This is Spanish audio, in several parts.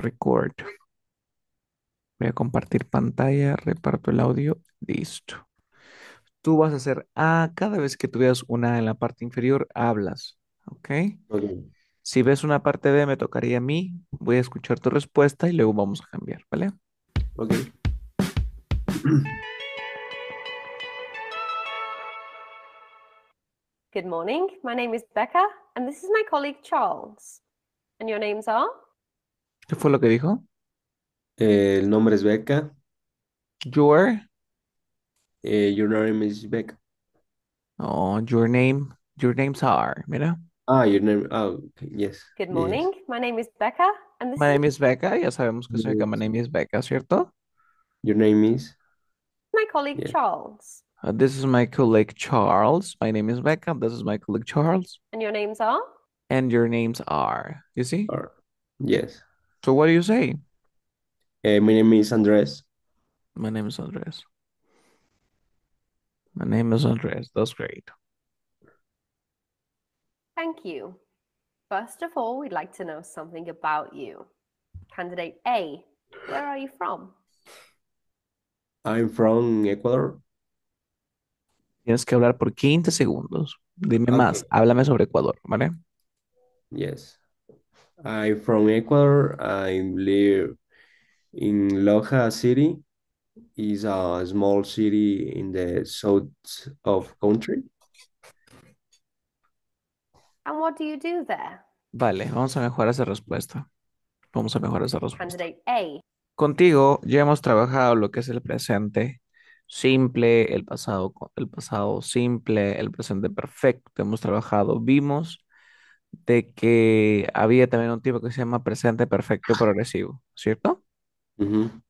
Record. Voy a compartir pantalla, reparto el audio. Listo. Tú vas a hacer A cada vez que tú veas una A en la parte inferior, hablas. ¿Ok? Ok, Si ves una parte B, me tocaría a mí. Voy a escuchar tu respuesta y luego vamos a cambiar, ¿vale? ok. Good morning. My name is Becca, and this is my colleague Charles. And your names are? ¿Qué fue lo que dijo? El nombre es Becca. Your. Your name is Becca. Oh, your name. Your names are. Mira. Your name. Okay, yes, Good yes. morning. My name is Becca, and this My is name is Becca. Ya sabemos que soy acá. My Yes. name is Becca, ¿cierto? Your name is. my colleague Yeah. Charles. This is my colleague Charles. My name is Becca. This is my colleague Charles. And your names are? And your names are. You see? Or, yes. So what do you say? My name is Andres. My name is Andres. My name is Andres. That's great. Thank you. First of all, we'd like to know something about you. Candidate A, where are you from? I'm from Ecuador. Tienes que hablar por 15 segundos. Dime más. Okay. Háblame sobre Ecuador, ¿vale? Yes. I'm from Ecuador. I live in Loja City. Is a small city in the south of country. And what do you do there? Vale, vamos a mejorar esa respuesta. Vamos a mejorar esa respuesta. Candidate A, Contigo ya hemos trabajado lo que es el presente simple, el pasado simple, el presente perfecto. Hemos trabajado, vimos de que había también un tipo que se llama presente perfecto progresivo, ¿cierto? Mhm.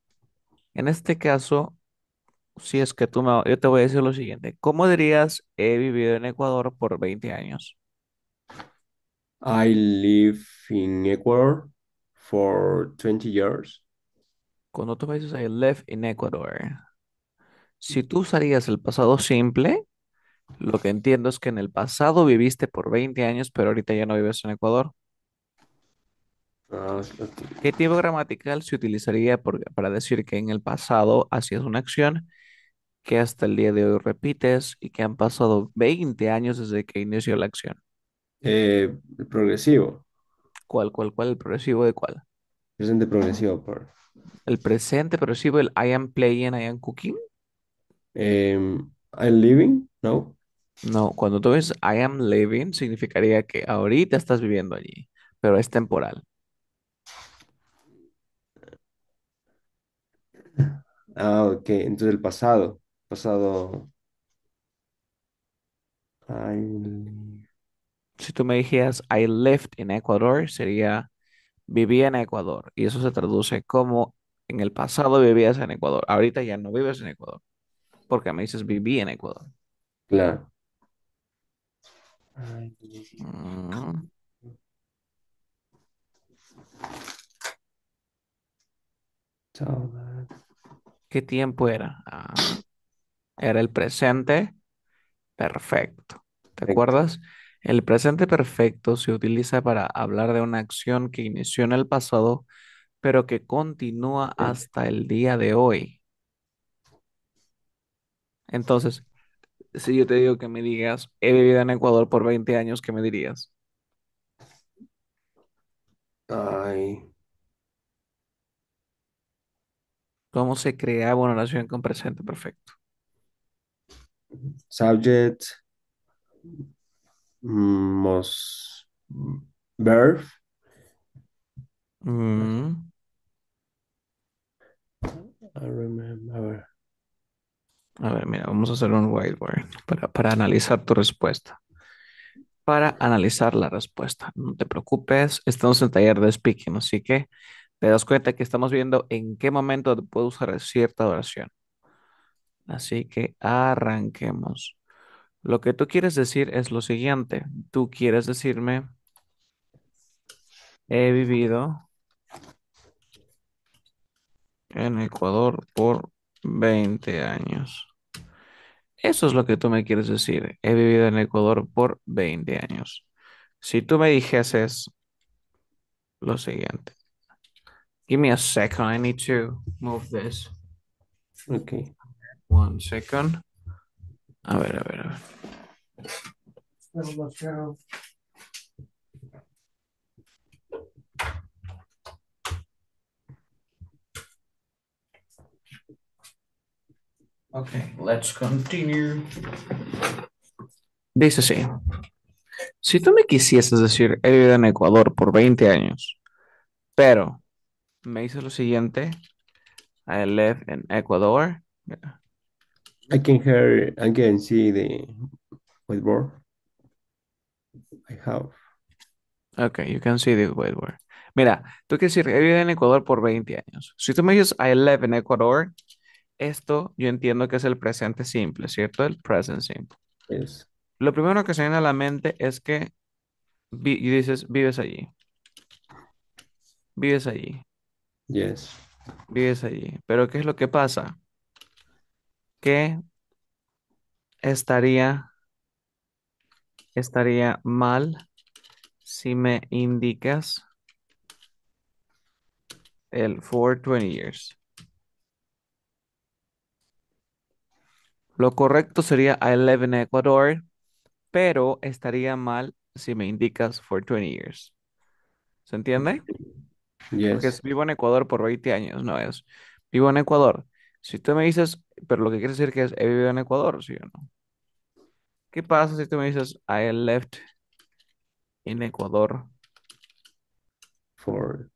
En este caso, si es que yo te voy a decir lo siguiente. ¿Cómo dirías he vivido en Ecuador por 20 años? I live in Ecuador for 20 years. Cuando tú me dices I live in Ecuador, si tú usarías el pasado simple, lo que entiendo es que en el pasado viviste por 20 años, pero ahorita ya no vives en Ecuador. Okay. ¿Qué tipo gramatical se utilizaría para decir que en el pasado hacías una acción que hasta el día de hoy repites y que han pasado 20 años desde que inició la acción? Progresivo, ¿Cuál? ¿El progresivo de cuál? presente progresivo por El presente progresivo, el I am playing, I am cooking. I'm living, no. No, cuando tú ves I am living, significaría que ahorita estás viviendo allí, pero es temporal. Ok, entonces el pasado, I, Si tú me dijeras I lived in Ecuador, sería vivía en Ecuador. Y eso se traduce como en el pasado vivías en Ecuador. Ahorita ya no vives en Ecuador, porque me dices viví en Ecuador. claro. I Mm, saw that. ¿Qué tiempo era? Era el presente perfecto. ¿Te Perfecto. acuerdas? El presente perfecto se utiliza para hablar de una acción que inició en el pasado, pero que continúa hasta el día de hoy. Entonces, si yo te digo que me digas, he vivido en Ecuador por 20 años, ¿qué me dirías? I, ¿Cómo se creaba una oración con presente perfecto? subject, most verb. Mm, I remember. a ver, mira, vamos a hacer un whiteboard para analizar tu respuesta. Para analizar la respuesta. No te preocupes, estamos en taller de speaking, así que te das cuenta que estamos viendo en qué momento puedo usar cierta oración. Así que arranquemos. Lo que tú quieres decir es lo siguiente. Tú quieres decirme, he vivido en Ecuador por 20 años. Eso es lo que tú me quieres decir. He vivido en Ecuador por 20 años. Si tú me dijeses lo siguiente, Give me a second. I need to move this. Okay. 1 second. A ver, a ver, a ver. Okay, let's continue. Dice así. Si tú me quisieses decir, he vivido en Ecuador por 20 años, pero me dices lo siguiente, I live in Ecuador. I can see the whiteboard. I have. Ok, you can see the whiteboard. Mira, tú quieres decir, he vivido en Ecuador por 20 años. Si tú me dices, I live in Ecuador, esto yo entiendo que es el presente simple, ¿cierto? El present simple. Yes. Lo primero que se viene a la mente es que y dices, vives allí, Yes. vives allí. Pero ¿qué es lo que pasa? Que estaría, estaría mal si me indicas el for 20 years. Lo correcto sería I live in Ecuador, pero estaría mal si me indicas for 20 years. ¿Se entiende? Porque Yes. es vivo en Ecuador por 20 años, no es. Vivo en Ecuador. Si tú me dices, pero lo que quiere decir que es he vivido en Ecuador, ¿sí o no? ¿Qué pasa si tú me dices I left in Ecuador For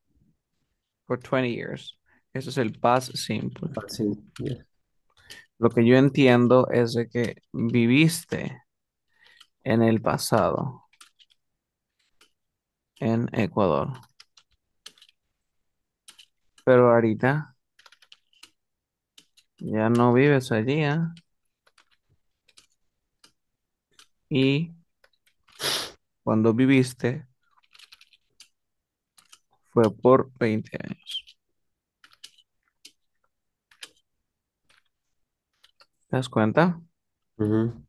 for 20 years? Eso es el past simple. passing. Yes. Lo que yo entiendo es de que viviste en el pasado en Ecuador, pero ahorita ya no vives allí, ¿eh? Y cuando viviste fue por 20 años. ¿Te das cuenta? Mhm.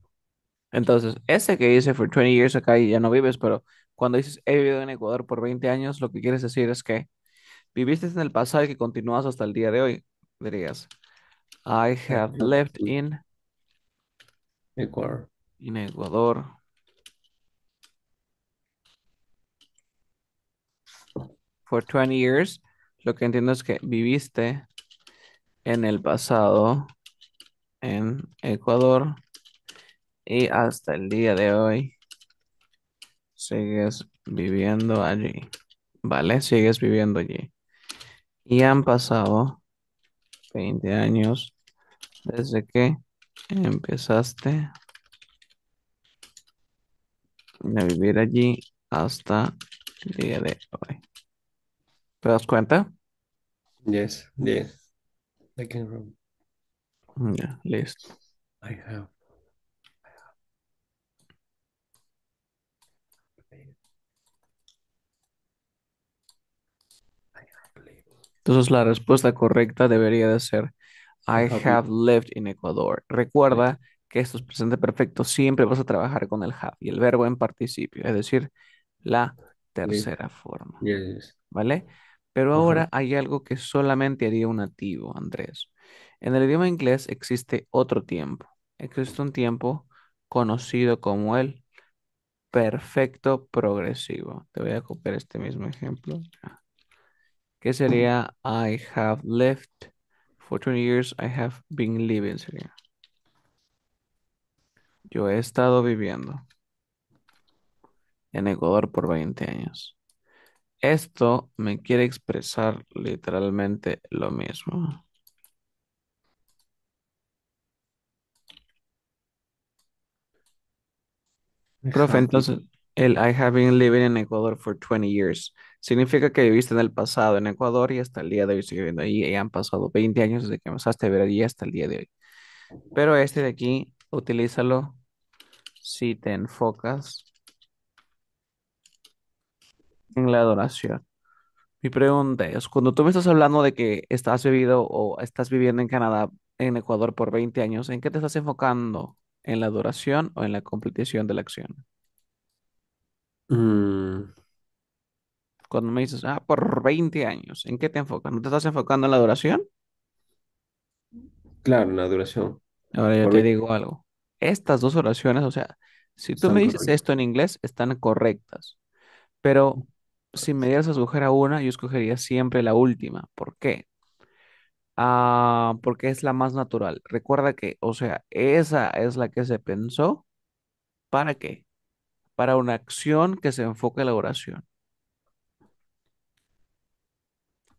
Entonces, ese que dice for 20 years acá y ya no vives, pero cuando dices he vivido en Ecuador por 20 años, lo que quieres decir es que viviste en el pasado y que continúas hasta el día de hoy. Dirías, I I have have lived Ecuador in Ecuador for 20 years. Lo que entiendo es que viviste en el pasado en Ecuador y hasta el día de hoy sigues viviendo allí. ¿Vale? Sigues viviendo allí. Y han pasado 20 años desde que empezaste a vivir allí hasta el día de hoy. ¿Te das cuenta? Yes. Yes. I can remember. Ya, listo. I have. I have lived. Entonces la respuesta correcta debería de ser I I have have lived in Ecuador. lived. Recuerda que esto es presente perfecto. Siempre vas a trabajar con el have y el verbo en participio, es decir, la Live. tercera forma. Yes. ¿Vale? Pero Uh-huh. ahora hay algo que solamente haría un nativo, Andrés. En el idioma inglés existe otro tiempo. Existe un tiempo conocido como el perfecto progresivo. Te voy a copiar este mismo ejemplo. ¿Qué sería I have lived for 20 years? I have been living sería. Yo he estado viviendo en Ecuador por 20 años. Esto me quiere expresar literalmente lo mismo. I Profe, have. entonces el I have been living in Ecuador for 20 years significa que viviste en el pasado en Ecuador y hasta el día de hoy sigue viviendo allí y han pasado 20 años desde que empezaste a vivir allí hasta el día de hoy. Pero este de aquí, utilízalo si te enfocas en la adoración. Mi pregunta es, cuando tú me estás hablando de que estás vivido o estás viviendo en Canadá, en Ecuador por 20 años, ¿en qué te estás enfocando? ¿En la adoración o en la completición de la acción? Mm, Cuando me dices, por 20 años, ¿en qué te enfocas? ¿No te estás enfocando en la duración? Claro, la duración. Ahora yo Por te 20 digo algo. Estas dos oraciones, o sea, si tú están me dices correctos. esto en inglés, están correctas. Pero si me dieras a escoger a una, yo escogería siempre la última. ¿Por qué? Porque es la más natural. Recuerda que, o sea, esa es la que se pensó. ¿Para qué? Para una acción que se enfoque en la oración.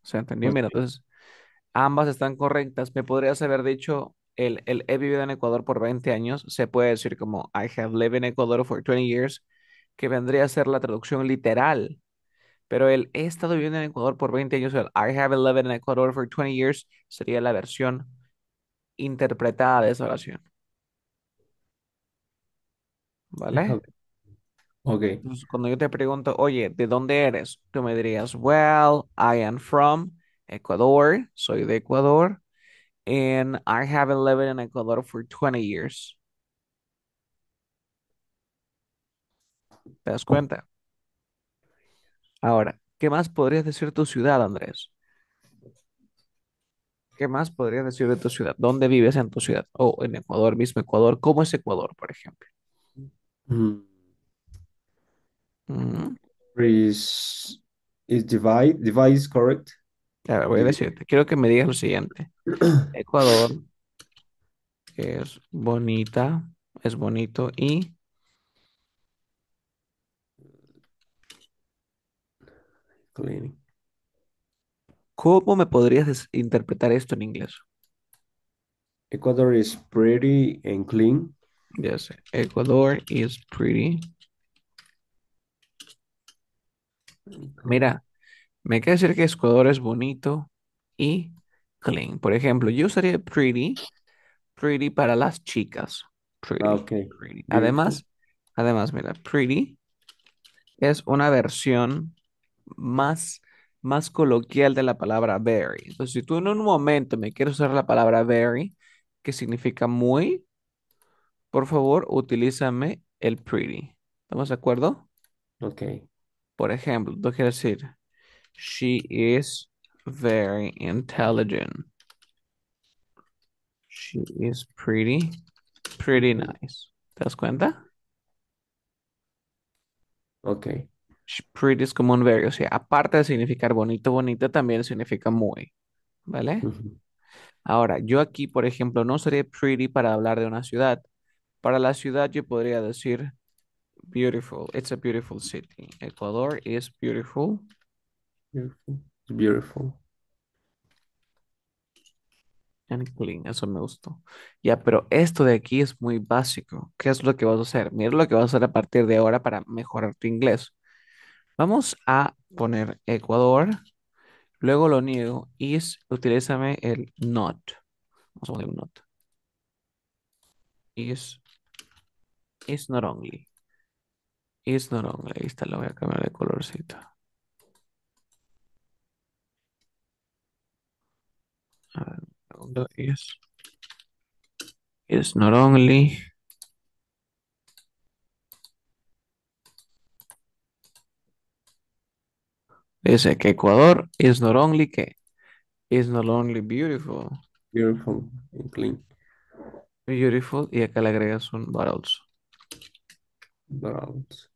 ¿Se entendió? Mira, Ok. entonces, ambas están correctas. Me podrías haber dicho, el he vivido en Ecuador por 20 años. Se puede decir como I have lived in Ecuador for 20 years, que vendría a ser la traducción literal. Pero el he estado viviendo en Ecuador por 20 años, el I have lived in Ecuador for 20 years, sería la versión interpretada de esa oración. I have- ¿Vale? Ok. Entonces, cuando yo te pregunto, oye, ¿de dónde eres? Tú me dirías, well, I am from Ecuador, soy de Ecuador, and I haven't lived in Ecuador for 20 years. ¿Te das Oh, cuenta? Ahora, ¿qué más podrías decir de tu ciudad, Andrés? ¿Qué más podrías decir de tu ciudad? ¿Dónde vives en tu ciudad? O en Ecuador, mismo Ecuador. ¿Cómo es Ecuador, por ejemplo? mm, Mm, is is divide. Divide is correct. a ver, voy a Divide. decirte, quiero que me digas lo siguiente. Ecuador es bonita, es bonito y Cleaning. ¿cómo me podrías interpretar esto en inglés? Ecuador is pretty and clean. Ya sé, Ecuador is pretty. Clean. Mira, me quiere decir que Ecuador es bonito y clean. Por ejemplo, yo usaría pretty, pretty para las chicas. Pretty, Okay. pretty. Beautiful. Mira, pretty es una versión más, más coloquial de la palabra very. Entonces, si tú en un momento me quieres usar la palabra very, que significa muy, por favor, utilízame el pretty. ¿Estamos de acuerdo? Okay. Por ejemplo, tú quieres decir, she is very intelligent. She is pretty, pretty nice. ¿Te das cuenta? Okay. Pretty es como un very, o sea, aparte de significar bonito, bonita, también significa muy, ¿vale? Mhm. Ahora, yo aquí, por ejemplo, no sería pretty para hablar de una ciudad. Para la ciudad yo podría decir beautiful. It's a beautiful city. Ecuador is beautiful Beautiful. It's beautiful. and clean. Eso me gustó. Ya, pero esto de aquí es muy básico. ¿Qué es lo que vas a hacer? Mira lo que vas a hacer a partir de ahora para mejorar tu inglés. Vamos a poner Ecuador, luego lo niego, is, utilízame el not. Vamos a poner un not. Is, is not only. Is not only. Ahí está, lo voy a cambiar de colorcito. A ver, un segundo. Is not only. Dice que Ecuador is not only que is not only beautiful, Beautiful and clean. beautiful, y acá le agregas un but also. Balance.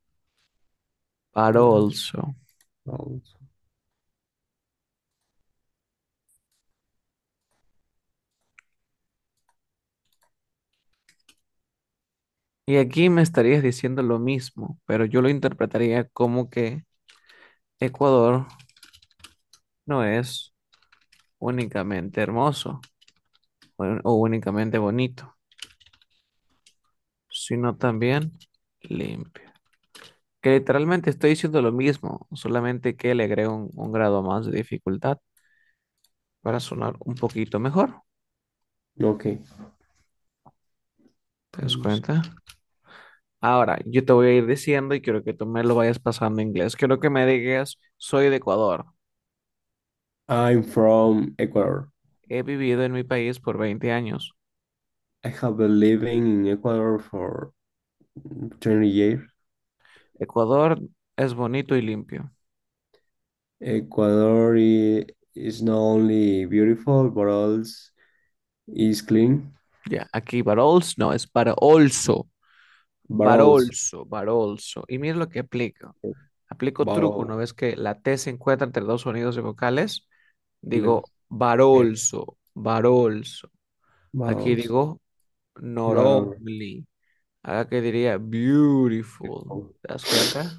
But Balance. also. Balance. Y aquí me estarías diciendo lo mismo, pero yo lo interpretaría como que Ecuador no es únicamente hermoso o únicamente bonito, sino también limpio. Que literalmente estoy diciendo lo mismo, solamente que le agrego un grado más de dificultad para sonar un poquito mejor. Okay. ¿Te das Vamos. cuenta? Ahora, yo te voy a ir diciendo y quiero que tú me lo vayas pasando en inglés. Quiero que me digas, soy de Ecuador. I'm from Ecuador. He vivido en mi país por 20 años. I have been living in Ecuador for 20 years. Ecuador es bonito y limpio. Ecuador is not only beautiful, but also is clean, Ya, aquí, but also, no, es para also. but also, But also. Y mira lo que aplico. Aplico but truco, ¿no also, ves que la T se encuentra entre dos sonidos de vocales? yes, Digo, but eh, also, but also. but Aquí also, digo, not not only only. Acá que diría beautiful. beautiful. ¿Te das cuenta?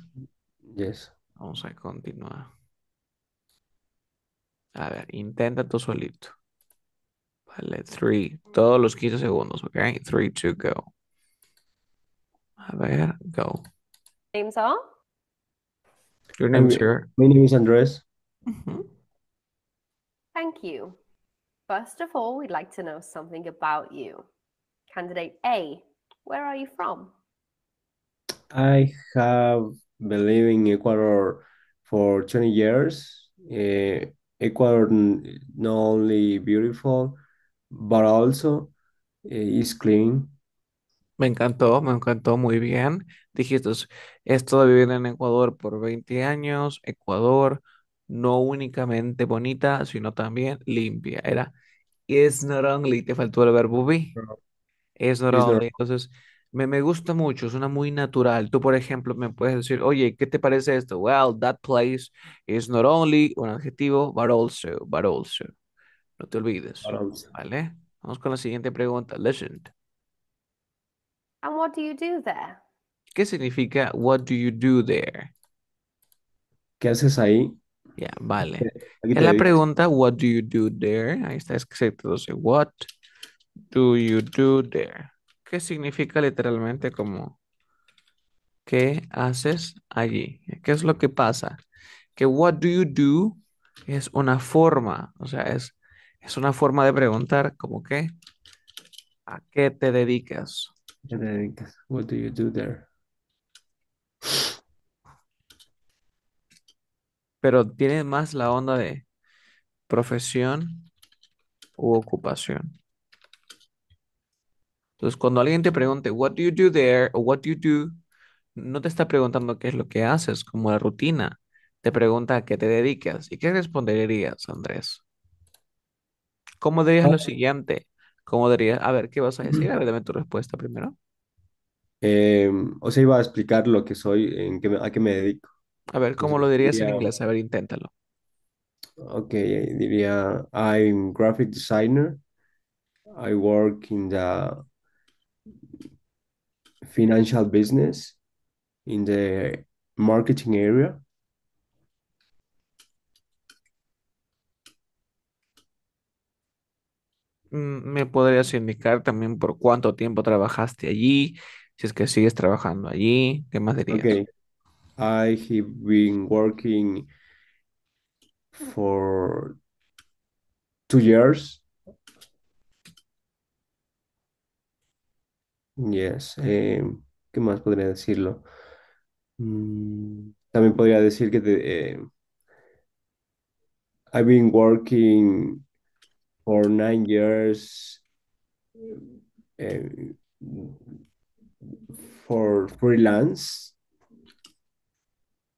Yes. Vamos a continuar. A ver, intenta tú solito. Vale, three. Todos los 15 segundos, ¿ok? Three, two, go. A ver, go. Names are? Your I'm, name's here. my name is Andres. Mhm. Thank you. First of all, we'd like to know something about you. Candidate A, where are you from? I have been living in Ecuador for 20 years. Ecuador not only beautiful, but also is clean. Me encantó, muy bien. Dijiste, he estado viviendo en Ecuador por 20 años. Ecuador, no únicamente bonita, sino también limpia. Era, is not only, te faltó el verbo be. Is not Is not only. Entonces, me gusta mucho, suena muy natural. Tú, por ejemplo, me puedes decir, oye, ¿qué te parece esto? Well, that place is not only un adjetivo, but also, but also. No te olvides, but also. ¿vale? Vamos con la siguiente pregunta. Listen. And what do you do there? ¿Qué significa what do you do there? ¿Qué haces ahí? Ya, vale. ¿A qué En te la dedicas? pregunta, what do you do there? Ahí está escrito, entonces, what do you do there? ¿Qué significa literalmente como qué haces allí? ¿Qué es lo que pasa? Que what do you do es una forma, o sea, es una forma de preguntar como que ¿a qué te dedicas? ¿A qué te dedicas? What do you do there? Pero tiene más la onda de profesión u ocupación. Entonces, cuando alguien te pregunte, what do you do there? O what do you do, no te está preguntando qué es lo que haces, como la rutina. Te pregunta a qué te dedicas. ¿Y qué responderías, Andrés? ¿Cómo dirías Ah, lo siguiente? ¿Cómo dirías? A ver, ¿qué vas a decir? A ver, dame tu respuesta primero. o sea, iba a explicar lo que soy, a qué me dedico. A ver, ¿cómo lo Entonces dirías en diría, inglés? A ver, inténtalo. ok, diría, I'm graphic designer. I work in the financial business in the marketing area. ¿Me podrías indicar también por cuánto tiempo trabajaste allí? Si es que sigues trabajando allí, ¿qué más dirías? Okay, I have been working for 2 years. Yes. ¿Qué más podría decirlo? También podría decir que I've been working for 9 years eh, for freelance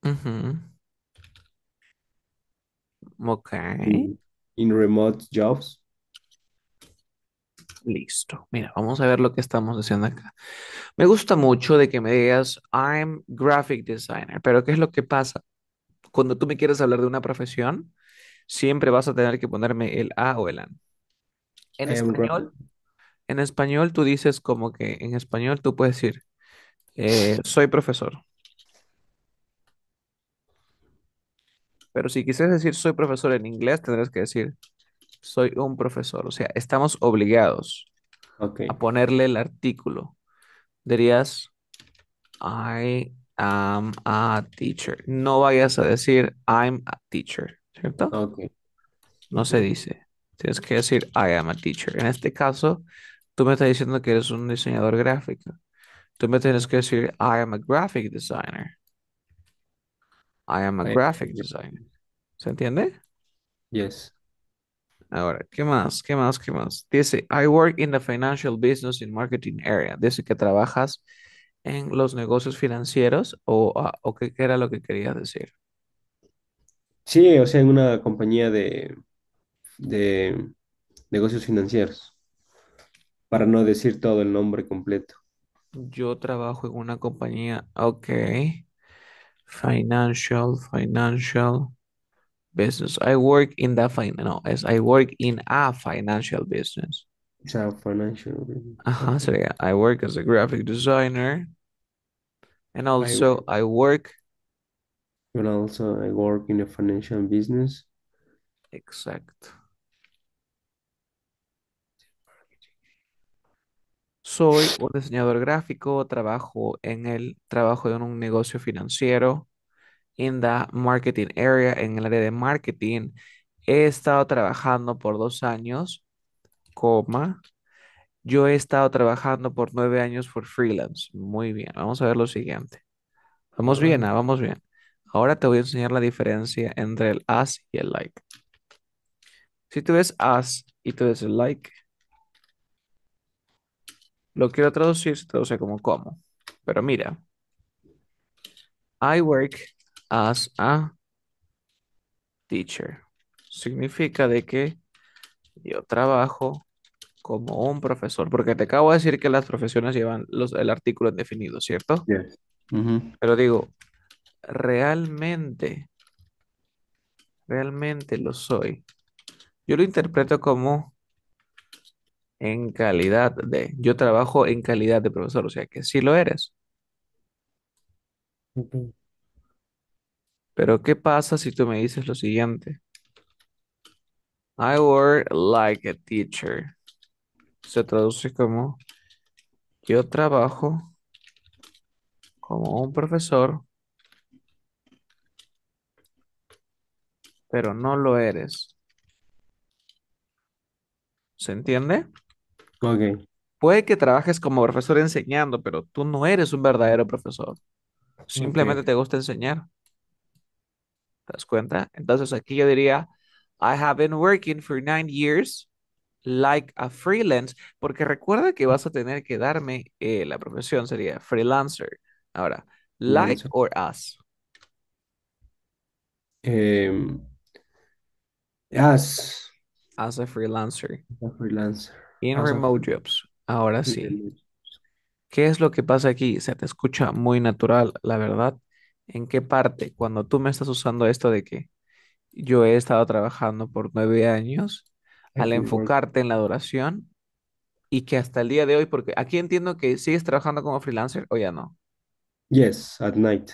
Ujú. Ok. in remote jobs. Listo. Mira, vamos a ver lo que estamos haciendo acá. Me gusta mucho de que me digas, I'm graphic designer, pero ¿qué es lo que pasa? Cuando tú me quieres hablar de una profesión, siempre vas a tener que ponerme el a o el an. En I am español, en español tú dices como que en español tú puedes decir, soy profesor. Pero si quisieras decir soy profesor en inglés, tendrás que decir soy un profesor. O sea, estamos obligados a okay, ponerle el artículo. Dirías, I am a teacher. No vayas a decir I'm a teacher, ¿cierto? okay, No se okay, dice. Tienes que decir I am a teacher. En este caso, tú me estás diciendo que eres un diseñador gráfico. Tú me tienes que decir I am a graphic designer. I am a I graphic designer. ¿Se entiende? yes. Ahora, ¿qué más? ¿Qué más? ¿Qué más? Dice, I work in the financial business and marketing area. Dice que trabajas en los negocios financieros o qué era lo que querías decir. Sí, o sea, en una compañía de negocios financieros, para no decir todo el nombre completo. Yo trabajo en una compañía, ok. Financial business. I work in the no, es I work in a financial business. O sea, financial. Ajá, Okay. sería I work as a graphic designer and I also I work, But also I work in a financial business. exacto. Soy un diseñador gráfico, trabajo en un negocio financiero in the marketing area, en el área de marketing. He estado trabajando por 2 años, coma. Yo he estado trabajando por 9 años por freelance. Muy bien, vamos a ver lo siguiente. Vamos bien, Alright. vamos bien. Ahora te voy a enseñar la diferencia entre el as y el like. Si tú ves as y tú ves el like, lo quiero traducir, se traduce como como. Pero mira, I work as a teacher. Significa de que yo trabajo como un profesor, porque te acabo de decir que las profesiones llevan el artículo indefinido, ¿cierto? Yes. Mhm. Pero digo, realmente, realmente lo soy. Yo lo interpreto como en calidad de, yo trabajo en calidad de profesor, o sea que sí lo eres. Okay. Pero ¿qué pasa si tú me dices lo siguiente? I work like a teacher. Se traduce como yo trabajo como un profesor, pero no lo eres. ¿Se entiende? Okay. Puede que trabajes como profesor enseñando, pero tú no eres un verdadero profesor. Okay. Simplemente te gusta enseñar. ¿Te das cuenta? Entonces aquí yo diría, I have been working for 9 years like a freelance, porque recuerda que vas a tener que darme la profesión, sería freelancer. Ahora, like Freelancer. or as, Um, as as a freelancer a freelancer. in As a remote jobs. Ahora sí, freelancer. ¿qué es lo que pasa aquí? Se te escucha muy natural, la verdad. ¿En qué parte? Cuando tú me estás usando esto de que yo he estado trabajando por 9 años, I've al been working. enfocarte en la duración y que hasta el día de hoy, porque aquí entiendo que sigues trabajando como freelancer o ya no. Yes, at night.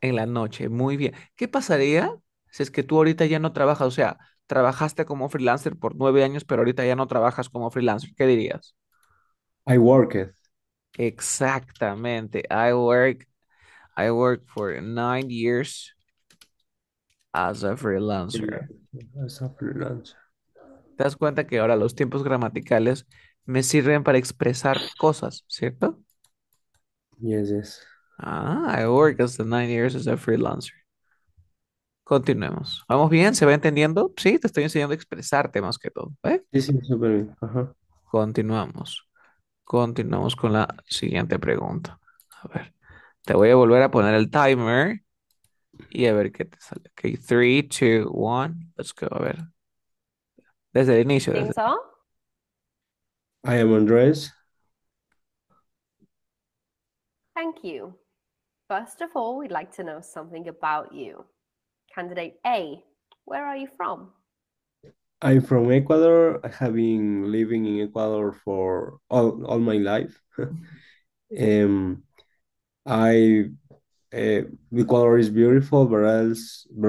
En la noche, muy bien. ¿Qué pasaría si es que tú ahorita ya no trabajas? O sea, trabajaste como freelancer por 9 años, pero ahorita ya no trabajas como freelancer. ¿Qué dirías? I worked. Exactamente. I work for 9 years as a freelancer. As a freelancer. ¿Te das cuenta que ahora los tiempos gramaticales me sirven para expresar cosas, ¿cierto? Yes, yes. I work as the 9 years as a freelancer. Continuemos. ¿Vamos bien? ¿Se va entendiendo? Sí, te estoy enseñando a expresarte más que todo. ¿Eh? Sí, sí, súper bien. Ajá. Continuamos. Continuamos con la siguiente pregunta. A ver, te voy a volver a poner el timer y a ver qué te sale. Ok, 3, 2, 1, let's go. A ver, desde el inicio, Things are. I am Andres. Thank you. First of all, we'd like to know something about you. Candidate A, where are you from? I'm from Ecuador. I have been living in Ecuador for all my life. um, I Ecuador is beautiful, but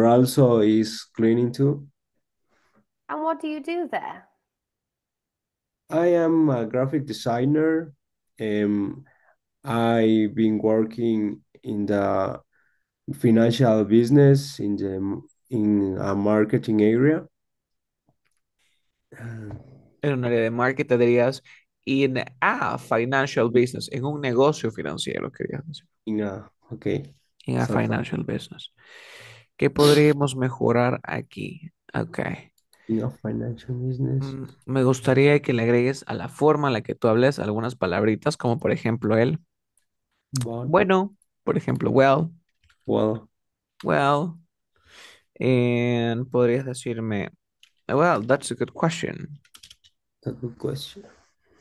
also is cleaning too. And what do you do there? I am a graphic designer. Um, I've been working in the financial business in a marketing area. Uh, en un área de marketing te dirías in a financial business, en un negocio financiero, querías decir. okay, In a so financial business. ¿Qué podríamos mejorar aquí? Ok. in a financial business. Me gustaría que le agregues a la forma en la que tú hables algunas palabritas, como por ejemplo el But bueno, por ejemplo, well, well, well. Podrías decirme, well, that's a good question. That's a good question.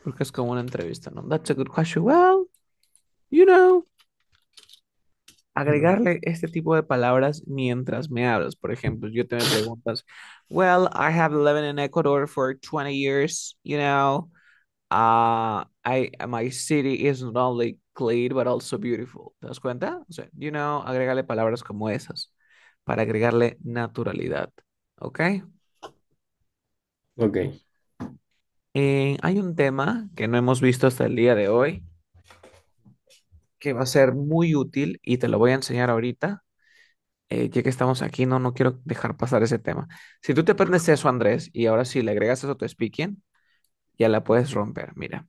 Porque es como una entrevista, ¿no? That's a good question. Well, you know, Mm, agregarle este tipo de palabras mientras me hablas. Por ejemplo, yo te me preguntas, well, I have lived in Ecuador for 20 years, you know. My city is not only clean, but also beautiful. ¿Te das cuenta? O sea, agrégale palabras como esas para agregarle naturalidad. ¿Ok? Ok. Hay un tema que no hemos visto hasta el día de hoy que va a ser muy útil y te lo voy a enseñar ahorita. Ya que estamos aquí, no quiero dejar pasar ese tema. Si tú te aprendes eso, Andrés, y ahora sí le agregas eso a tu speaking, ya la puedes romper. Mira,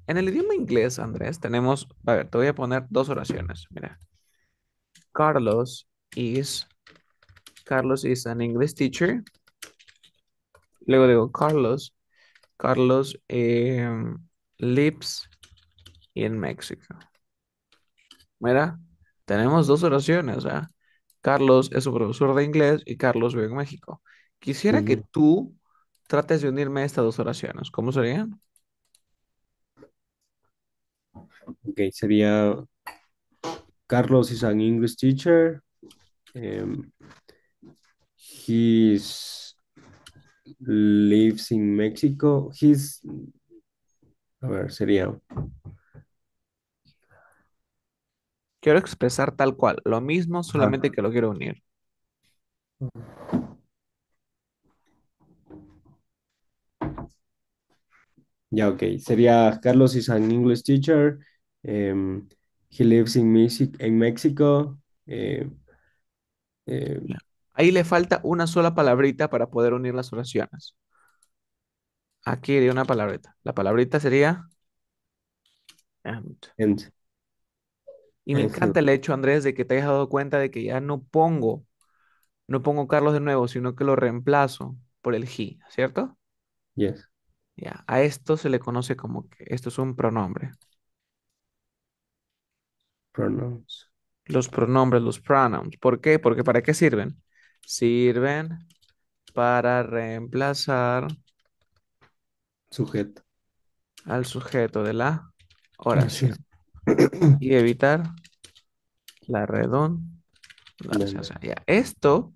en el idioma inglés, Andrés, tenemos, a ver, te voy a poner dos oraciones. Mira, Carlos is, Carlos is an English teacher. Luego digo, Carlos lives in Mexico. Mira, tenemos dos oraciones, ¿ah? Carlos es un profesor de inglés y Carlos vive en México. Quisiera que Ujú. tú trates de unirme a estas dos oraciones. ¿Cómo serían? Ok, sería Carlos is an English teacher. Um, he's lives in Mexico. A ver, sería, Quiero expresar tal cual, lo mismo, solamente ajá, que lo quiero unir. ya, ok. Sería Carlos is an English teacher. He lives in Mexico. Ya. Em, Ahí le falta una sola palabrita para poder unir las oraciones. Aquí iría una palabrita. La palabrita sería and. and, Y me and he, encanta el hecho, Andrés, de que te hayas dado cuenta de que ya no pongo Carlos de nuevo, sino que lo reemplazo por el he, ¿cierto? yes, Ya, a esto se le conoce como que esto es un pronombre. pronouns, Los pronombres, los pronouns. ¿Por qué? Porque ¿para qué sirven? Sirven para reemplazar sujeto. al sujeto de la Así oración es. y evitar la redundancia. O sea, ya, esto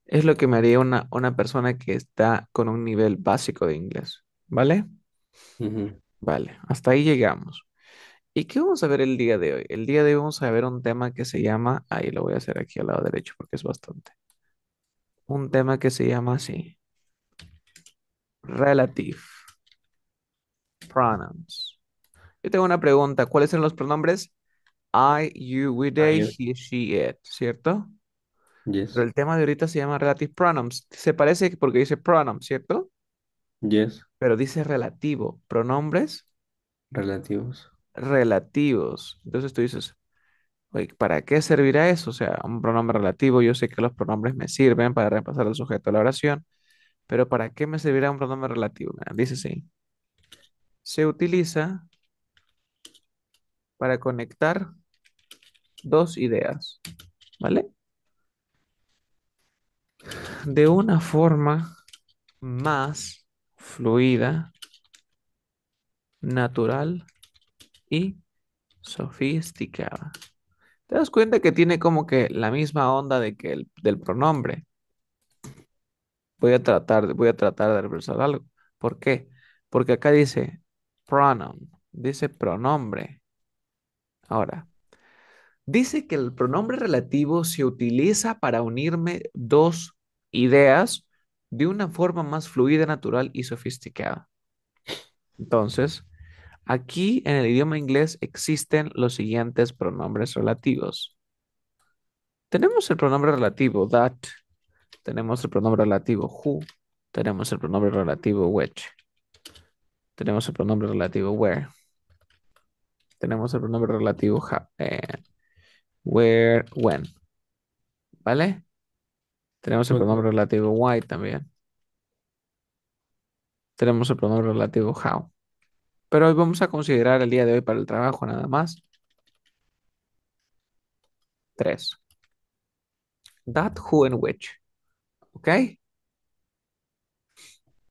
es lo que me haría una persona que está con un nivel básico de inglés. ¿Vale? Ujú. Vale, hasta ahí llegamos. ¿Y qué vamos a ver el día de hoy? El día de hoy vamos a ver un tema que se llama, ahí lo voy a hacer aquí al lado derecho porque es bastante. Un tema que se llama así, relative pronouns. Yo tengo una pregunta, ¿cuáles son los pronombres? I, you, we, they, Ahí, he, she, it, ¿cierto? Pero yes, el tema de ahorita se llama relative pronouns. Se parece porque dice pronoun, ¿cierto? yes, Pero dice relativo, pronombres relativos. relativos. Entonces tú dices, oye, ¿para qué servirá eso? O sea, un pronombre relativo, yo sé que los pronombres me sirven para reemplazar al sujeto de la oración, pero ¿para qué me servirá un pronombre relativo? Mira, dice así, se utiliza para conectar dos ideas, ¿vale? De una forma más fluida, natural y sofisticada. ¿Te das cuenta que tiene como que la misma onda de que del pronombre? Voy a tratar de reversar algo. ¿Por qué? Porque acá dice pronoun, dice pronombre. Ahora, dice que el pronombre relativo se utiliza para unirme dos ideas de una forma más fluida, natural y sofisticada. Entonces, aquí en el idioma inglés existen los siguientes pronombres relativos. Tenemos el pronombre relativo that, tenemos el pronombre relativo who, tenemos el pronombre relativo which. Tenemos el pronombre relativo where. Tenemos el pronombre relativo where, when. ¿Vale? Tenemos el Ok, pronombre relativo why también. Tenemos el pronombre relativo how. Pero hoy vamos a considerar el día de hoy para el trabajo nada más. Tres. That, who, and which. ¿Ok?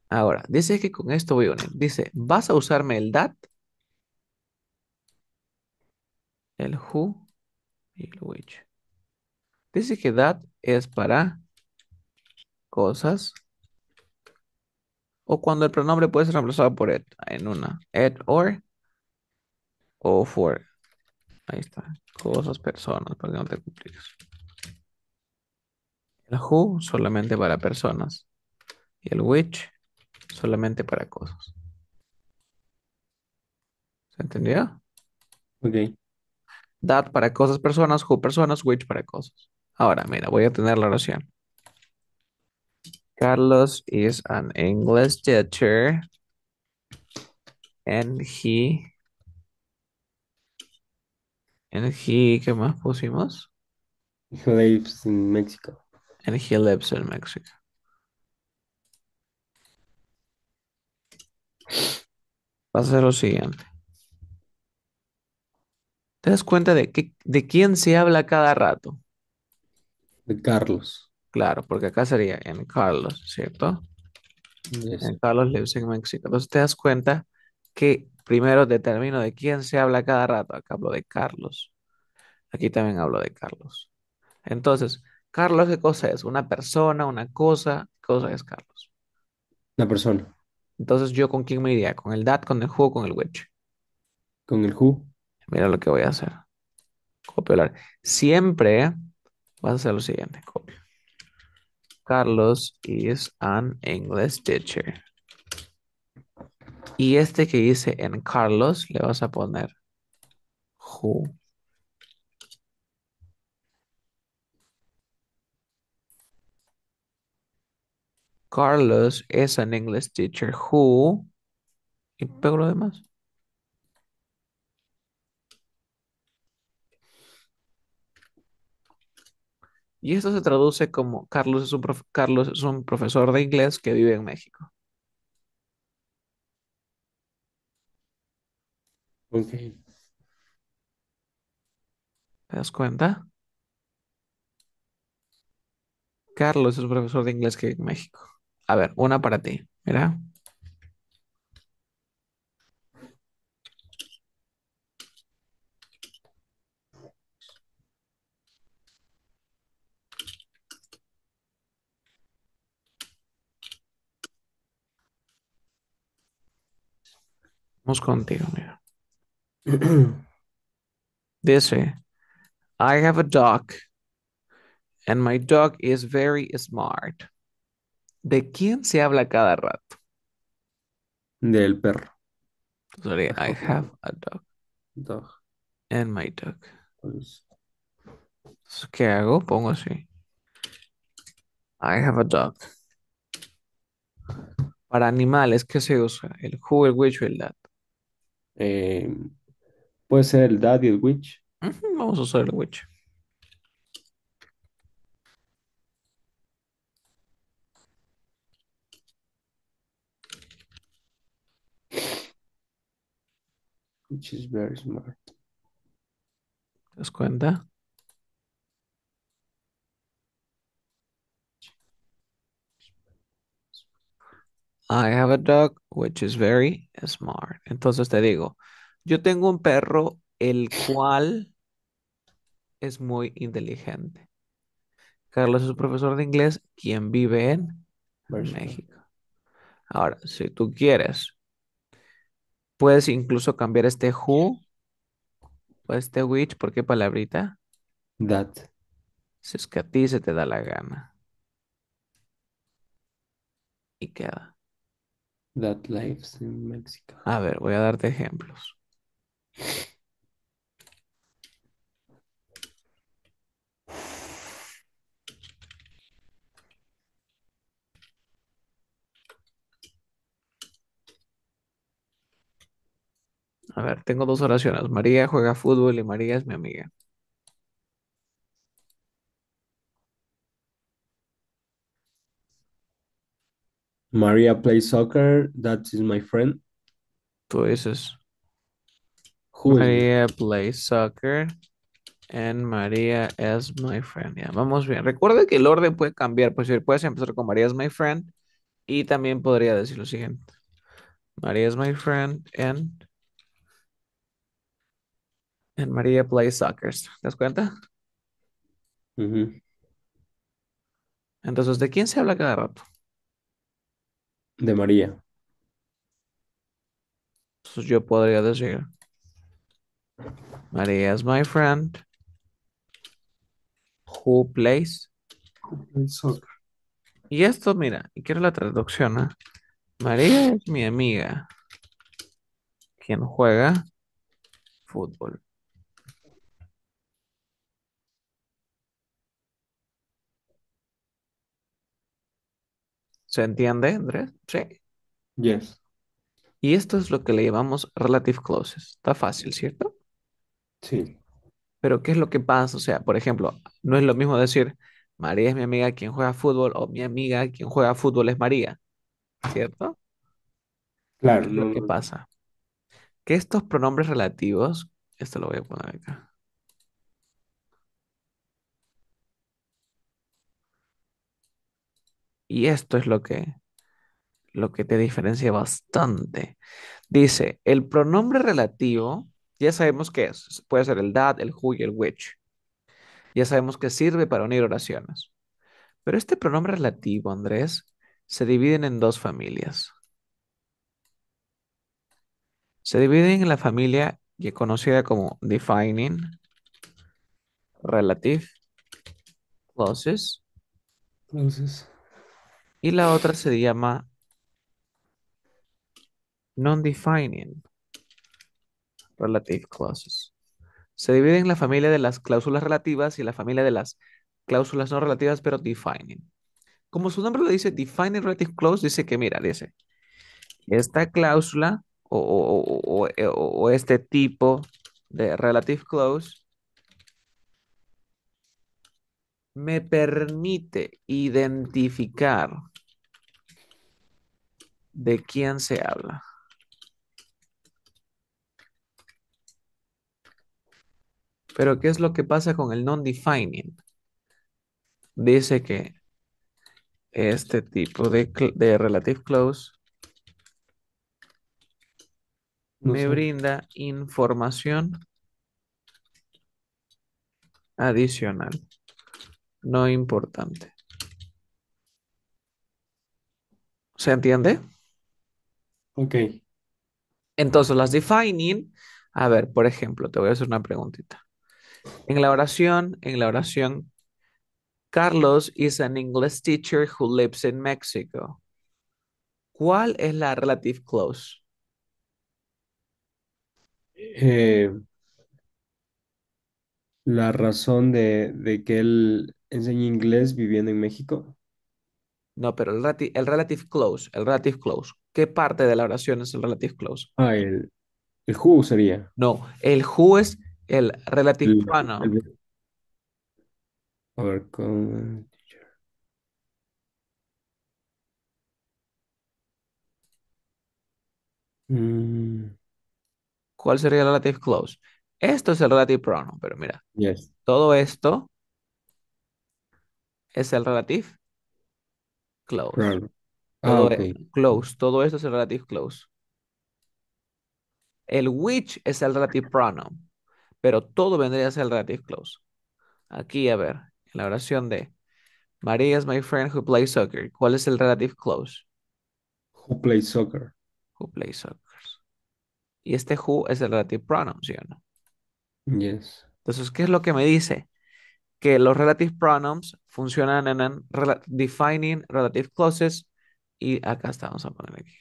Ahora, dice que con esto voy a unir. Dice, ¿vas a usarme el that, el who y el which? Dice que that es para cosas o cuando el pronombre puede ser reemplazado por it en una. It or o for. Ahí está. Cosas, personas, para que no te compliques. El who solamente para personas y el which solamente para cosas. ¿Se entendió? Ok. That para cosas, personas, who personas, which para cosas. Ahora, mira, voy a tener la oración. Carlos is an English teacher and ¿qué más pusimos? He lives in Mexico. And he lives in Mexico. Va a ser lo siguiente. ¿Te das cuenta de quién se habla cada rato? De Carlos. Claro, porque acá sería en Carlos, ¿cierto? Yes. En Carlos lives in Mexico. Entonces te das cuenta que primero determino de quién se habla cada rato. Acá hablo de Carlos. Aquí también hablo de Carlos. Entonces, Carlos, ¿qué cosa es? Una persona, una cosa. ¿Qué cosa es Carlos? Una persona. Entonces, ¿yo con quién me iría? ¿Con el that, con el who, con el which? Con el who. Mira lo que voy a hacer. Copiar. Siempre vas a hacer lo siguiente. Copio. Carlos is an English teacher. Y este que dice en Carlos le vas a poner who. Carlos is an English teacher who. Y pego lo demás. Y esto se traduce como Carlos es un profesor de inglés que vive en México. Ok. ¿Te das cuenta? Carlos es un profesor de inglés que vive en México. A ver, una para ti. Mira, vamos contigo, mira. Dice, I have a dog and my dog is very smart. ¿De quién se habla cada rato? Del perro. Sería, I Perro. have a dog Dog. and my dog. Pues, Entonces, ¿qué hago? Pongo así. I have a dog. Para animales, ¿qué se usa? El who, el which o el that. eh, puede ser el dad y el which. Ujú, vamos a usar el which. Which is very smart. ¿Te das cuenta? I have a dog which is very smart. Entonces te digo, yo tengo un perro el cual es muy inteligente. Carlos es un profesor de inglés quien vive en Very smart. México. Ahora, si tú quieres, puedes incluso cambiar este who o este which por qué palabrita, That. si es que a ti se te da la gana y queda. That lives in Mexico. A ver, voy a darte ejemplos. A ver, tengo dos oraciones. María juega fútbol y María es mi amiga. Maria plays soccer. That is my friend. Tú dices, Who is my friend? María plays soccer And María is my friend. Ya, vamos bien. Recuerda que el orden puede cambiar. Pues si puedes empezar con María is my friend y también podría decir lo siguiente. María is my friend and María plays soccer. ¿Te das cuenta? Ujú. Entonces, ¿de quién se habla cada rato? De María. Entonces yo podría decir María is my friend who plays. Soccer. Y esto, mira, y quiero la traducción, ¿ah? María es mi amiga, quien juega fútbol. ¿Se entiende, Andrés? Sí. Yes. Y esto es lo que le llamamos relative clauses. Está fácil, ¿cierto? Sí. Pero ¿qué es lo que pasa? O sea, por ejemplo, no es lo mismo decir María es mi amiga quien juega fútbol o mi amiga quien juega fútbol es María, ¿cierto? ¿Qué Claro, es lo no, que no. pasa? Que estos pronombres relativos, esto lo voy a poner acá, y esto es lo que te diferencia bastante. Dice, el pronombre relativo, ya sabemos qué es. Puede ser el that, el who y el which. Ya sabemos que sirve para unir oraciones. Pero este pronombre relativo, Andrés, se dividen en dos familias. Se dividen en la familia que conocida como defining relative clauses Entonces, y la otra se llama non-defining relative clauses. Se divide en la familia de las cláusulas relativas y la familia de las cláusulas no relativas, pero defining. Como su nombre lo dice, defining relative clause dice que, mira, dice, esta cláusula o este tipo de relative clause me permite identificar de quién se habla. Pero ¿qué es lo que pasa con el non-defining? Dice que este tipo de relative clause no me sé. brinda información adicional, no importante. ¿Se entiende? Ok. Entonces, las defining, a ver, por ejemplo, te voy a hacer una preguntita. En la oración, Carlos is an English teacher who lives in Mexico. ¿Cuál es la relative clause? Eh, la razón de que él enseñe inglés viviendo en México. No, pero el relative clause. ¿Qué parte de la oración es el relative clause? Ah, el who sería. No, el who es el relative El, pronoun. el- a ver, con... Mm, ¿Cuál sería el relative clause? Esto es el relative pronoun, pero mira, yes. todo esto es el relative clause. Claro. Ah, Todo ok. es close, todo esto es el relative clause. El which es el relative pronoun, pero todo vendría a ser el relative clause. Aquí, a ver, en la oración de Maria is my friend who plays soccer. ¿Cuál es el relative clause? Who plays soccer? Who plays soccer. Y este who es el relative pronoun, ¿sí o no? Yes. Entonces, ¿qué es lo que me dice? Que los relative pronouns funcionan en defining relative clauses y acá está, vamos a poner aquí.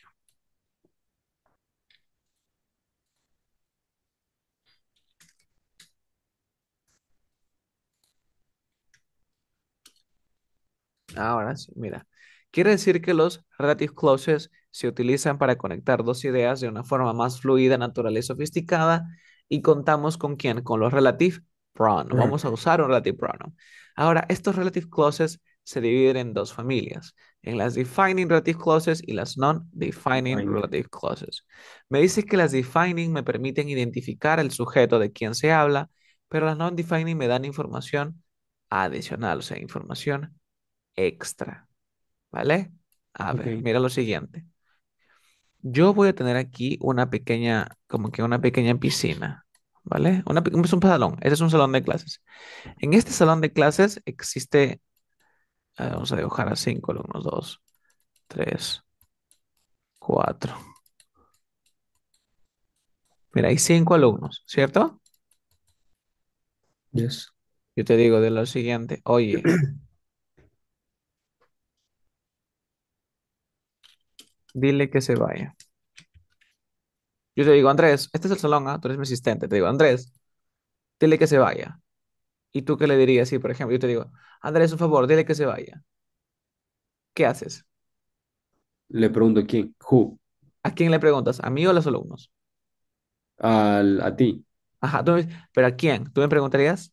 Ahora sí, mira. Quiere decir que los relative clauses se utilizan para conectar dos ideas de una forma más fluida, natural y sofisticada. Y contamos con quién? Con los relative pronoun. Claro. Vamos a usar un relative pronoun. Ahora, estos relative clauses se dividen en dos familias, en las defining relative clauses y las non-defining Fine. relative clauses. Me dice que las defining me permiten identificar el sujeto de quien se habla, pero las non-defining me dan información adicional, o sea, información extra, ¿vale? A ver, Ok. mira lo siguiente. Yo voy a tener aquí una pequeña, como que una pequeña piscina, ¿vale? Es un salón, este es un salón de clases. En este salón de clases existe, vamos a dibujar a 5 alumnos, 2, 3, 4. Mira, hay 5 alumnos, ¿cierto? Yes. Yo te digo de lo siguiente, oye, dile que se vaya. Yo te digo, Andrés, este es el salón, ¿ah? Tú eres mi asistente. Te digo, Andrés, dile que se vaya. ¿Y tú qué le dirías si, por ejemplo, yo te digo, Andrés, un favor, dile que se vaya? ¿Qué haces? Le pregunto quién. Who. ¿A quién le preguntas? ¿A mí o a los alumnos? A ti. Ajá, pero ¿a quién? ¿Tú me preguntarías?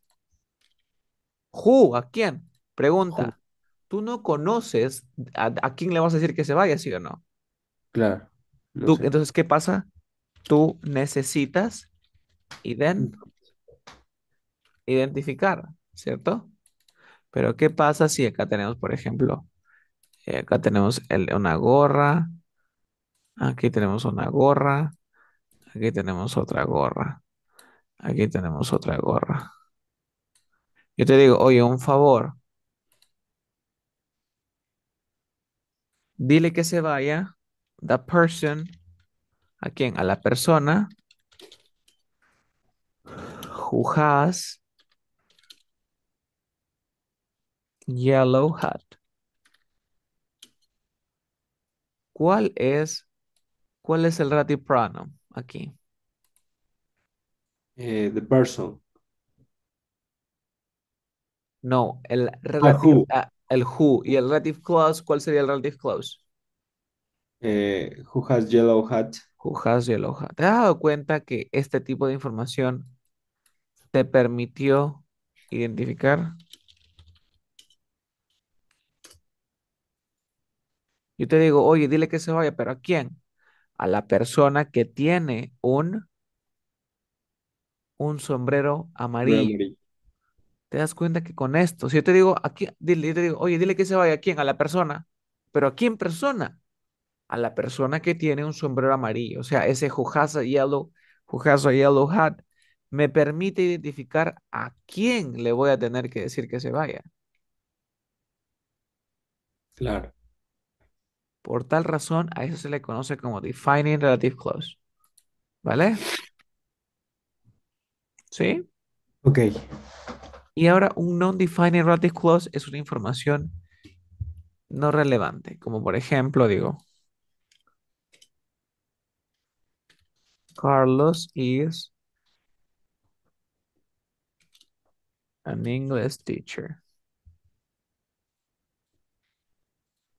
¿Who? ¿A quién? Who. Pregunta. Tú no conoces a quién le vas a decir que se vaya, ¿sí o no? Claro. No Tú, sé. entonces, ¿qué pasa? Tú necesitas identificar, ¿cierto? Pero ¿qué pasa si acá tenemos, por ejemplo, acá tenemos una gorra, aquí tenemos una gorra, aquí tenemos otra gorra, aquí tenemos otra gorra? Yo te digo, oye, un favor, dile que se vaya, the person, ¿a quién? A la persona who has yellow hat. ¿Cuál es, cuál es el relative pronoun aquí? The person. No, el Who. el who y el relative clause, ¿cuál sería el relative clause? Who has yellow hat. Who has yellow hat. ¿Te has dado cuenta que este tipo de información te permitió identificar? Yo te digo, oye, dile que se vaya, pero ¿a quién? A la persona que tiene un sombrero amarillo. Memory. ¿Te das cuenta que con esto, si yo te digo, aquí, dile, yo te digo, oye, dile que se vaya, ¿a quién? A la persona. ¿Pero a quién persona? A la persona que tiene un sombrero amarillo. O sea, ese who has a yellow hat, me permite identificar a quién le voy a tener que decir que se vaya. Claro. Por tal razón, a eso se le conoce como defining relative clause. ¿Vale? ¿Sí? Ok. Y ahora un non-defining relative clause es una información no relevante, como por ejemplo, digo, Carlos is an English teacher.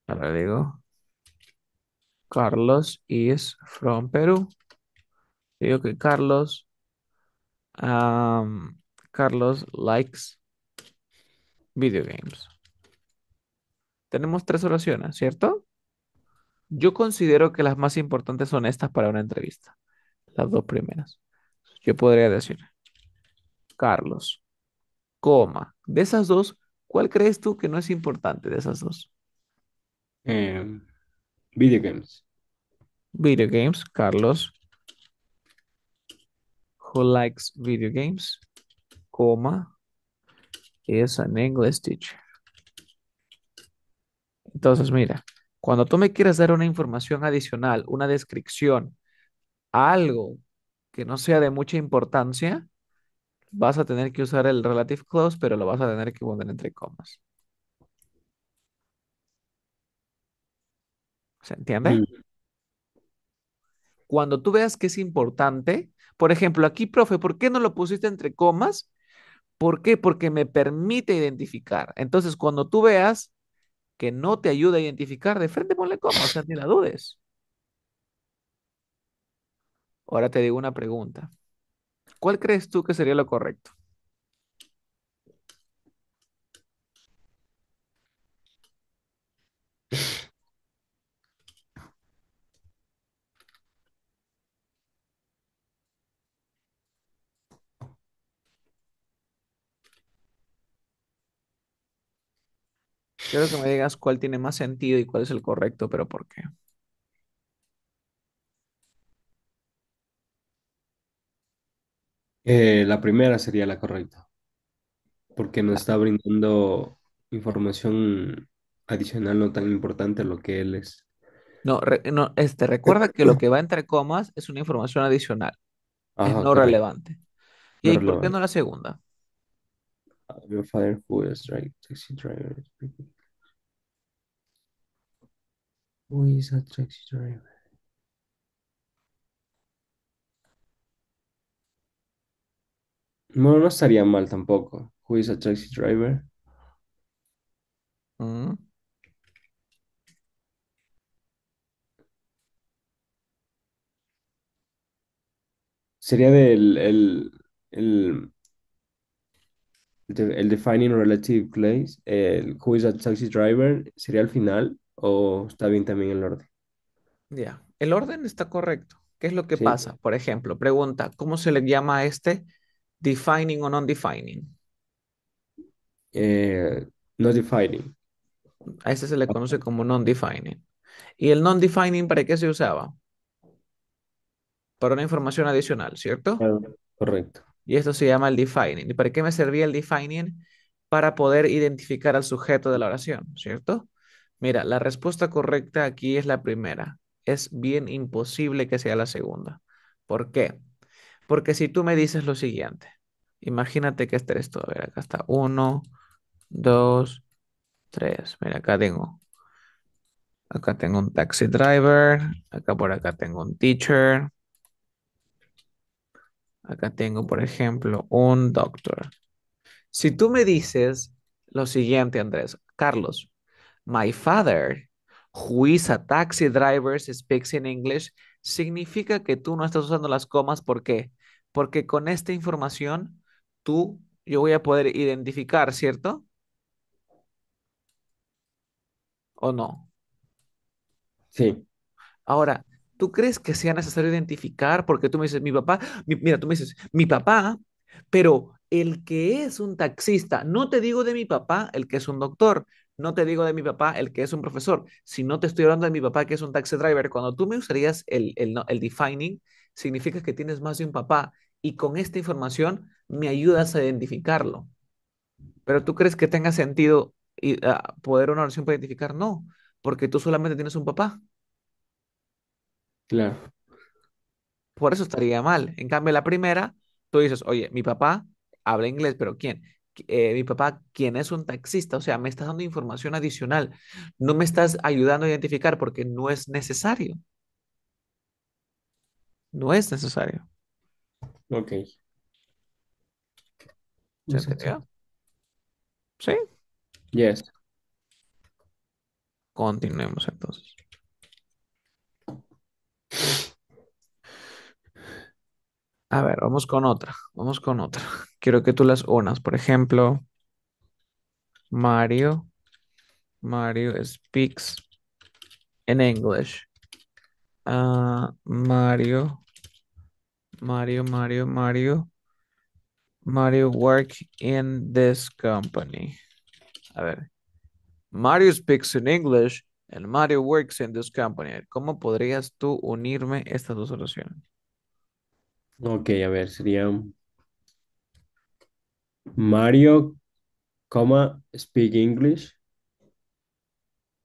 Ahora digo, Carlos is from Peru. Digo que um, Carlos likes video games. Tenemos 3 oraciones, ¿cierto? Yo considero que las más importantes son estas para una entrevista, las 2 primeras. Yo podría decir, Carlos, coma. De esas dos, ¿cuál crees tú que no es importante de esas dos? Um, Video games. Video games, Carlos, who likes video games, coma, is an English teacher. Entonces, mira, cuando tú me quieres dar una información adicional, una descripción, algo que no sea de mucha importancia, vas a tener que usar el relative clause, pero lo vas a tener que poner entre comas. ¿Se entiende? Mm. Cuando tú veas que es importante, por ejemplo, aquí, profe, ¿por qué no lo pusiste entre comas? ¿Por qué? Porque me permite identificar. Entonces, cuando tú veas que no te ayuda a identificar, de frente ponle coma, o sea, ni la dudes. Ahora te digo una pregunta. ¿Cuál crees tú que sería lo correcto? Quiero que me digas cuál tiene más sentido y cuál es el correcto, pero ¿por qué? La primera sería la correcta, porque nos La- está brindando información adicional no tan importante a lo que él es. No, no, recuerda que lo que va entre comas es una información adicional, es Ajá, no correcto. relevante. No ¿Y por qué relevante. no la segunda? Your father who is right, taxi driver. Who is a taxi driver? No, no estaría mal tampoco. Who is a taxi driver? Mm, Sería el, el defining relative place. El who is a taxi driver. ¿Sería al final o está bien también el orden? ya, el orden está correcto. ¿Qué es lo que Sí. pasa? Por ejemplo, pregunta, ¿cómo se le llama a este defining o non-defining? Eh, Not defining. A este se le conoce como non-defining. ¿Y el non-defining para qué se usaba? Para una información adicional, ¿cierto? Ah, correcto. Y esto se llama el defining. ¿Y para qué me servía el defining? Para poder identificar al sujeto de la oración, ¿cierto? Mira, la respuesta correcta aquí es la primera. Es bien imposible que sea la segunda. ¿Por qué? Porque si tú me dices lo siguiente, imagínate que este eres tú. A ver, acá está. Uno, dos, tres. Mira, acá tengo un taxi driver. Acá por acá tengo un teacher. Acá tengo, por ejemplo, un doctor. Si tú me dices lo siguiente, Andrés, Carlos, my father, who is a taxi driver, speaks in English, significa que tú no estás usando las comas. ¿Por qué? Porque con esta información yo voy a poder identificar, ¿cierto? ¿O no? Sí, Ahora, ¿tú crees que sea necesario identificar? Porque tú me dices, mi papá, mira, tú me dices, mi papá, pero el que es un taxista, no te digo de mi papá, el que es un doctor, no te digo de mi papá, el que es un profesor, sino te estoy hablando de mi papá, que es un taxi driver. Cuando tú me usarías el defining, significa que tienes más de un papá y con esta información me ayudas a identificarlo. Pero ¿tú crees que tenga sentido poder una oración para identificar? No, porque tú solamente tienes un papá. claro. Por eso estaría mal. En cambio, la primera, tú dices, oye, mi papá habla inglés, pero ¿quién? Mi papá, ¿quién es un taxista? O sea, me estás dando información adicional. No me estás ayudando a identificar porque no es necesario. No es necesario. Ok. ¿Se Who's a entendió? taxi- Sí. Yes. Continuemos entonces. A ver, vamos con otra. Vamos con otra. Quiero que tú las unas. Por ejemplo, Mario. Mario speaks in English. Mario, Mario. Mario work in this company. A ver, Mario speaks in English and Mario works in this company. ¿Cómo podrías tú unirme estas dos oraciones? Ok, a ver, sería Mario, speak English,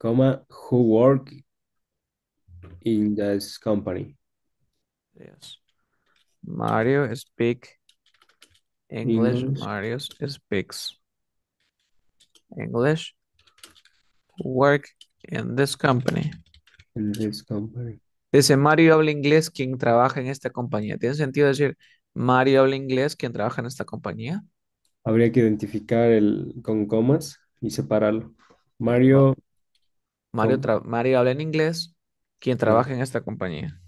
who work in this company. Yes. Mario speak English. English Mario speaks English. Work in this company. in this company. Dice Mario habla inglés quien trabaja en esta compañía. ¿Tiene sentido decir Mario habla inglés quien trabaja en esta compañía? Habría que identificar el con comas y separarlo. No. Mario, Mario habla en inglés quien sí, trabaja en esta compañía.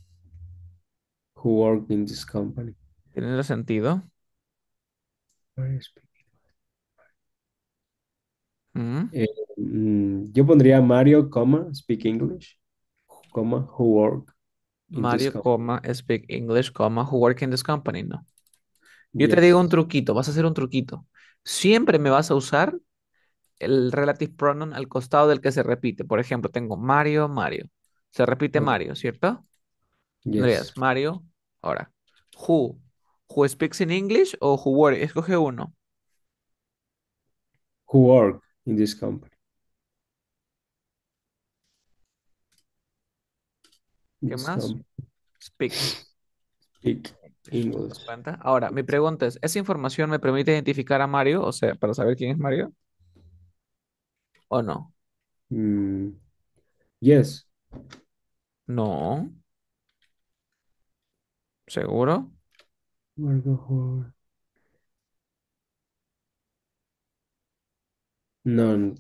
who work in this company. ¿Tiene sentido? Mario speak- Mm. Eh, yo pondría Mario, speak English, who work in this Mario, company. speak English, who work in this company, no. Yo te digo Yes. un truquito, vas a hacer un truquito. Siempre me vas a usar el relative pronoun al costado del que se repite. Por ejemplo, tengo Mario, Mario. Se repite Okay. Mario, ¿cierto? Yes. Tendrías Mario. Ahora, who. Who speaks in English o who works. Escoge uno. Who work in this company? ¿Qué This más? company Speaks. speak ¿Te das English. cuenta? Ahora, mi pregunta es, ¿esa información me permite identificar a Mario? O sea, para saber quién es Mario o no. Mm, yes. No, ¿seguro? Marco Howard. No,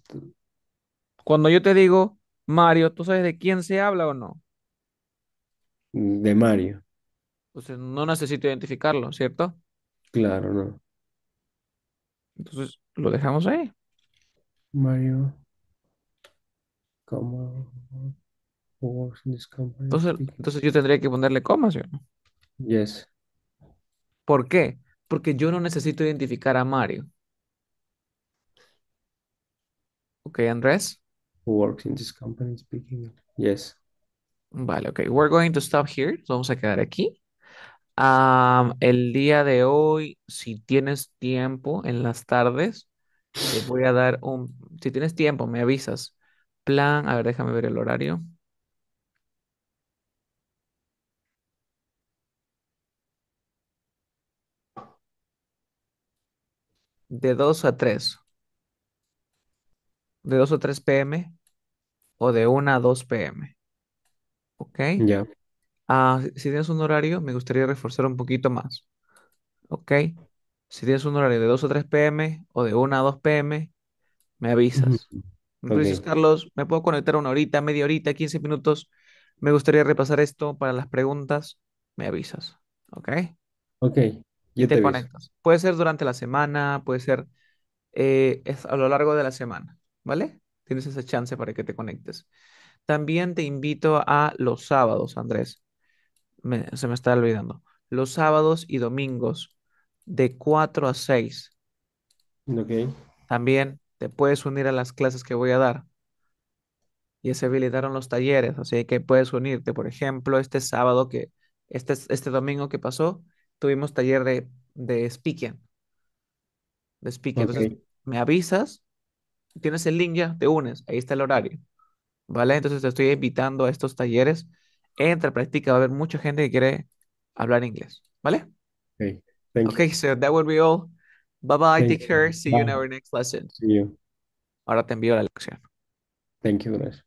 Cuando yo te digo Mario, ¿tú sabes de quién se habla o no? de Mario. Entonces no necesito identificarlo, ¿cierto? Claro, no. Entonces lo dejamos ahí. Mario, como who works in this company speaking. Entonces yo tendría que ponerle comas, ¿sí o no? Yes. ¿Por qué? Porque yo no necesito identificar a Mario. ¿Ok, Andrés? Who works in this company speaking. Yes. Vale, ok. We're going to stop here. Vamos a quedar aquí. El día de hoy, si tienes tiempo en las tardes, te voy a dar un... Si tienes tiempo, me avisas. Plan, a ver, déjame ver el horario. De 2 a 3. De 2 a 3 p.m. o de 1 a 2 p.m. ¿Ok? Ya. Si tienes un horario, me gustaría reforzar un poquito más. ¿Ok? Si tienes un horario de 2 a 3 p.m. o de 1 a 2 p.m., me Ujú. avisas. Tú dices, Ok. Carlos, ¿me puedo conectar una horita, media horita, 15 minutos? Me gustaría repasar esto para las preguntas. Me avisas. ¿Ok? Ok. Y Yo te te aviso. conectas. Puede ser durante la semana, puede ser es a lo largo de la semana. ¿Vale? Tienes esa chance para que te conectes. También te invito a los sábados, Andrés. Se me está olvidando. Los sábados y domingos de 4 a 6. Ok. También te puedes unir a las clases que voy a dar. Ya se habilitaron los talleres, así que puedes unirte. Por ejemplo, este sábado este domingo que pasó, tuvimos taller de speaking. Ok. Entonces, me avisas, tienes el link ya, te unes, ahí está el horario, ¿vale? Entonces te estoy invitando a estos talleres. Entra, practica, va a haber mucha gente que quiere hablar inglés, ¿vale? Ok. Thank you. Okay, so that will be all. Bye bye, Thank take care, you. see you in Bye. our next lesson. See you. Ahora te envío la lección. Thank you, guys.